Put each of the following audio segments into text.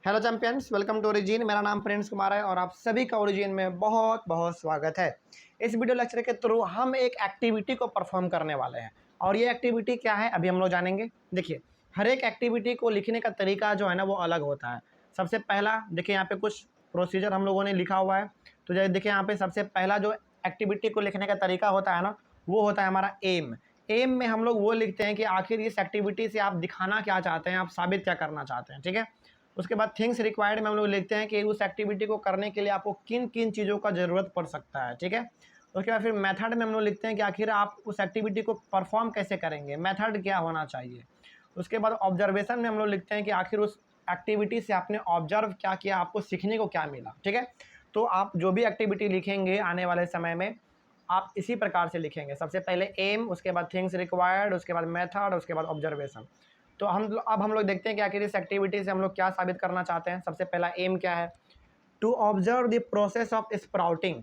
Hello champions, welcome to Origin. मेरा नाम Prince Kumar है और आप सभी का ओरिजिन में बहुत बहुत स्वागत है। इस वीडियो लेक्चर के थ्रू हम एक एक्टिविटी को परफॉर्म करने वाले हैं और ये एक्टिविटी क्या है अभी हम लोग जानेंगे। देखिए, हर एक एक्टिविटी को लिखने का तरीका जो है ना वो अलग होता है। सबसे पहला देखिए यहाँ पे कुछ प्रोसीजर हम लोगों ने लिखा हुआ है। तो जैसे देखिए यहाँ पे सबसे पहला जो एक्टिविटी को लिखने का तरीका होता है ना वो होता है हमारा एम। एम में हम लोग वो लिखते हैं कि आखिर इस एक्टिविटी से आप दिखाना क्या चाहते हैं, आप साबित क्या करना चाहते हैं, ठीक है। उसके बाद थिंग्स रिक्वायर्ड में हम लोग लिखते हैं कि उस एक्टिविटी को करने के लिए आपको किन किन चीज़ों का ज़रूरत पड़ सकता है, ठीक है। उसके बाद फिर मेथड में हम लोग लिखते हैं कि आखिर आप उस एक्टिविटी को परफॉर्म कैसे करेंगे, मेथड क्या होना चाहिए। उसके बाद ऑब्जर्वेशन में हम लोग लिखते हैं कि आखिर उस एक्टिविटी से आपने ऑब्जर्व क्या किया, आपको सीखने को क्या मिला, ठीक है। तो आप जो भी एक्टिविटी लिखेंगे आने वाले समय में आप इसी प्रकार से लिखेंगे। सबसे पहले एम, उसके बाद थिंग्स रिक्वायर्ड, उसके बाद मेथड, उसके बाद ऑब्जर्वेशन। तो हम लोग देखते हैं कि आखिर इस एक्टिविटी से हम लोग क्या साबित करना चाहते हैं। सबसे पहला एम क्या है, to observe the process of sprouting.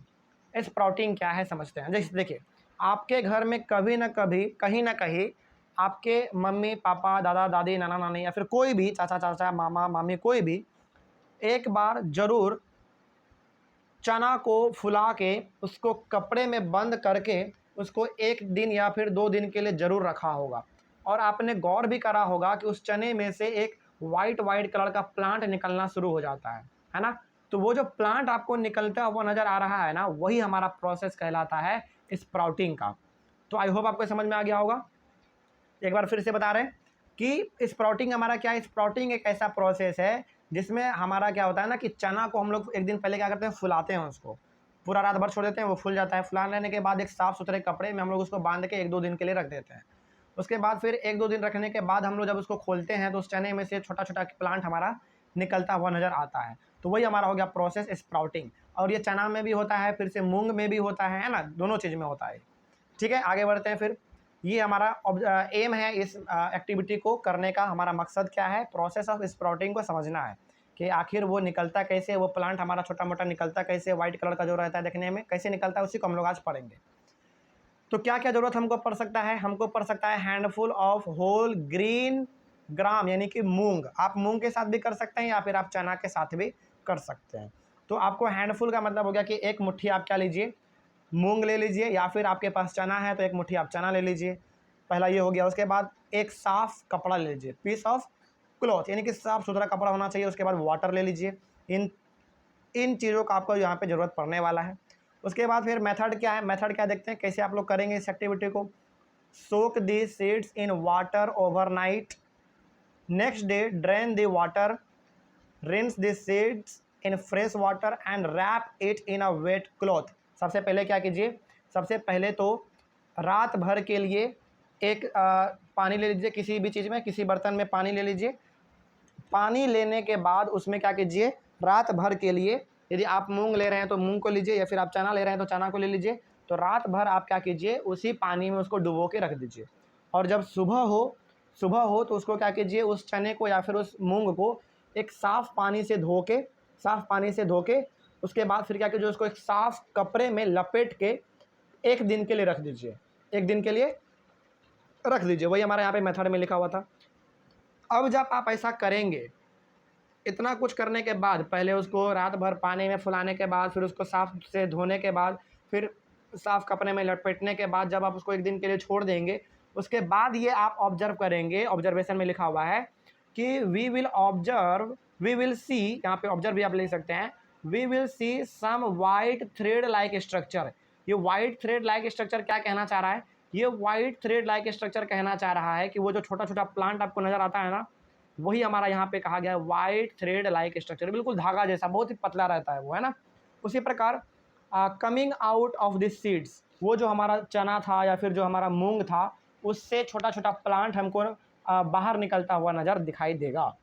Sprouting क्या है समझते हैं। जैसे देखिए, आपके घर में कभी ना कभी कहीं ना कहीं आपके मम्मी पापा, दादा दादी, नाना नानी या फिर कोई भी चाचा चाचा, मामा मामी, कोई भी एक बार जरूर चना को फुला के उसको कपड़े में बंद करके उसको 1 दिन या फिर 2 दिन के लिए ज़रूर रखा होगा। और आपने गौर भी करा होगा कि उस चने में से एक वाइट वाइट कलर का प्लांट निकलना शुरू हो जाता है ना। तो वो जो प्लांट आपको निकलता हुआ नज़र आ रहा है ना, वही हमारा प्रोसेस कहलाता है स्प्राउटिंग का। तो आई होप आपको समझ में आ गया होगा। एक बार फिर से बता रहे हैं कि स्प्राउटिंग हमारा क्या है। स्प्राउटिंग एक ऐसा प्रोसेस है जिसमें हमारा क्या होता है ना कि चना को हम लोग 1 दिन पहले क्या करते हैं, फुलाते हैं, उसको पूरा रात भर छोड़ देते हैं, वो फूल जाता है। फुला लेने के बाद एक साफ़ सुथरे कपड़े में हम लोग उसको बांध के 1-2 दिन के लिए रख देते हैं। उसके बाद फिर 1-2 दिन रखने के बाद हम लोग जब उसको खोलते हैं तो उस चने में से छोटा छोटा प्लांट हमारा निकलता हुआ नज़र आता है। तो वही हमारा हो गया प्रोसेस स्प्राउटिंग। और ये चना में भी होता है, फिर से मूंग में भी होता है ना, दोनों चीज़ में होता है। ठीक है, आगे बढ़ते हैं। फिर ये हमारा एम है इस एक्टिविटी को करने का। हमारा मकसद क्या है, प्रोसेस ऑफ स्प्राउटिंग को समझना है कि आखिर वो निकलता कैसे, वो प्लांट हमारा छोटा मोटा निकलता कैसे, वाइट कलर का जो रहता है देखने में कैसे निकलता है, उसी को हम लोग आज पढ़ेंगे। तो क्या क्या ज़रूरत हमको पड़ सकता है, हमको पड़ सकता है handful of whole green gram, यानी कि मूंग। आप मूंग के साथ भी कर सकते हैं या फिर आप चना के साथ भी कर सकते हैं। तो आपको हैंडफुल का मतलब हो गया कि एक मुट्ठी आप क्या लीजिए, मूंग ले लीजिए, या फिर आपके पास चना है तो एक मुट्ठी आप चना ले लीजिए। पहला ये हो गया। उसके बाद एक साफ़ कपड़ा ले लीजिए, पीस ऑफ क्लॉथ, यानी कि साफ़ सुथरा कपड़ा होना चाहिए। उसके बाद वाटर ले लीजिए। इन इन चीज़ों का आपको यहाँ पे ज़रूरत पड़ने वाला है। उसके बाद फिर मेथड क्या है, मेथड क्या देखते हैं कैसे आप लोग करेंगे इस एक्टिविटी को। Soak the seeds in water overnight, next day drain the water, rinse the seeds in fresh water and wrap it in a wet cloth. सबसे पहले क्या कीजिए, सबसे पहले तो रात भर के लिए एक पानी ले लीजिए, किसी भी चीज़ में, किसी बर्तन में पानी ले लीजिए। पानी लेने के बाद उसमें क्या कीजिए, रात भर के लिए, यदि आप मूंग ले रहे हैं तो मूंग को लीजिए, या फिर आप चना ले रहे हैं तो चना को ले लीजिए। तो रात भर आप क्या कीजिए, उसी पानी में उसको डुबो के रख दीजिए। और जब सुबह हो तो उसको क्या कीजिए, उस चने को या फिर उस मूंग को एक साफ़ पानी से धो के उसके बाद फिर क्या कीजिए, उसको एक साफ़ कपड़े में लपेट के 1 दिन के लिए रख दीजिए। 1 दिन के लिए रख दीजिए, वही हमारे यहाँ पे मेथड में लिखा हुआ था। अब जब आप ऐसा करेंगे, इतना कुछ करने के बाद, पहले उसको रात भर पानी में फुलाने के बाद, फिर उसको साफ़ से धोने के बाद, फिर साफ़ कपड़े में लपेटने के बाद जब आप उसको 1 दिन के लिए छोड़ देंगे, उसके बाद ये आप ऑब्जर्व करेंगे। ऑब्जर्वेशन में लिखा हुआ है कि वी विल सी, यहाँ पे ऑब्जर्व भी आप ले सकते हैं, we will see some white thread like structure. ये वाइट थ्रेड लाइक स्ट्रक्चर क्या कहना चाह रहा है, ये वाइट थ्रेड लाइक स्ट्रक्चर कहना चाह रहा है कि वो जो छोटा छोटा प्लांट आपको नज़र आता है ना, वही हमारा यहाँ पे कहा गया है वाइट थ्रेड लाइक स्ट्रक्चर। बिल्कुल धागा जैसा, बहुत ही पतला रहता है वो, है ना। उसी प्रकार coming out of this seeds, वो जो हमारा चना था या फिर जो हमारा मूंग था, उससे छोटा छोटा प्लांट हमको बाहर निकलता हुआ नज़र दिखाई देगा,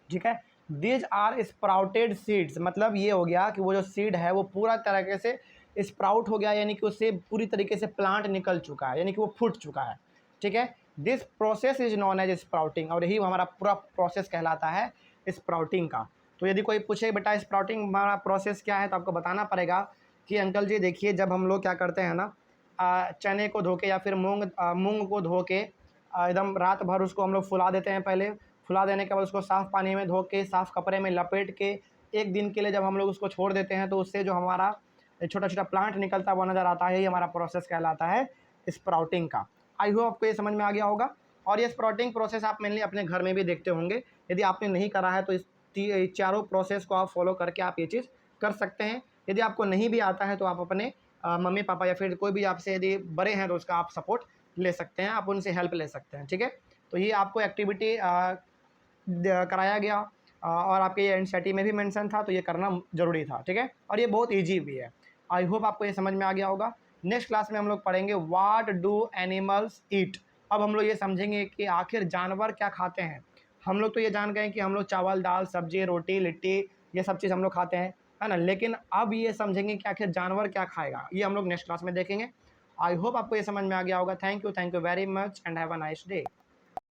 ठीक है। दीज आर स्प्राउटेड सीड्स, मतलब ये हो गया कि वो जो सीड है वो पूरा तरीके से स्प्राउट हो गया, यानी कि उससे पूरी तरीके से प्लांट निकल चुका है, यानी कि वो फूट चुका है, ठीक है। This process is known as sprouting, और यही हमारा पूरा प्रोसेस कहलाता है स्प्राउटिंग का। तो यदि कोई पूछे बेटा स्प्राउटिंग हमारा प्रोसेस क्या है, तो आपको बताना पड़ेगा कि अंकल जी देखिए, जब हम लोग क्या करते हैं ना, चने को धो के या फिर मूंग को धो के एकदम रात भर उसको हम लोग फुला देते हैं। पहले फुला देने के बाद उसको साफ़ पानी में धो के, साफ़ कपड़े में लपेट के 1 दिन के लिए जब हम लोग उसको छोड़ देते हैं, तो उससे जो हमारा छोटा-छोटा प्लांट निकलता हुआ नज़र आता है, ये हमारा प्रोसेस कहलाता है स्प्राउटिंग का। आई होप आपको ये समझ में आ गया होगा। और ये स्प्राउटिंग प्रोसेस आप मेनली अपने घर में भी देखते होंगे। यदि आपने नहीं करा है तो इस चारों प्रोसेस को आप फॉलो करके आप ये चीज़ कर सकते हैं। यदि आपको नहीं भी आता है तो आप अपने मम्मी पापा या फिर कोई भी आपसे यदि बड़े हैं तो उसका आप सपोर्ट ले सकते हैं, आप उनसे हेल्प ले सकते हैं, ठीक है। तो ये आपको एक्टिविटी कराया गया और आपके ये एनसीईआरटी में भी मेंशन था, तो ये करना ज़रूरी था, ठीक है। और ये बहुत ईजी भी है। आई होप आपको ये समझ में आ गया होगा। नेक्स्ट क्लास में हम लोग पढ़ेंगे व्हाट डू एनिमल्स ईट। अब हम लोग ये समझेंगे कि आखिर जानवर क्या खाते हैं। हम लोग तो ये जान गए कि हम लोग चावल, दाल, सब्जी, रोटी, लिट्टी, ये सब चीज़ हम लोग खाते हैं, है ना। लेकिन अब ये समझेंगे कि आखिर जानवर क्या खाएगा, ये हम लोग नेक्स्ट क्लास में देखेंगे। आई होप आपको ये समझ में आ गया होगा। Thank you very much and have a nice day.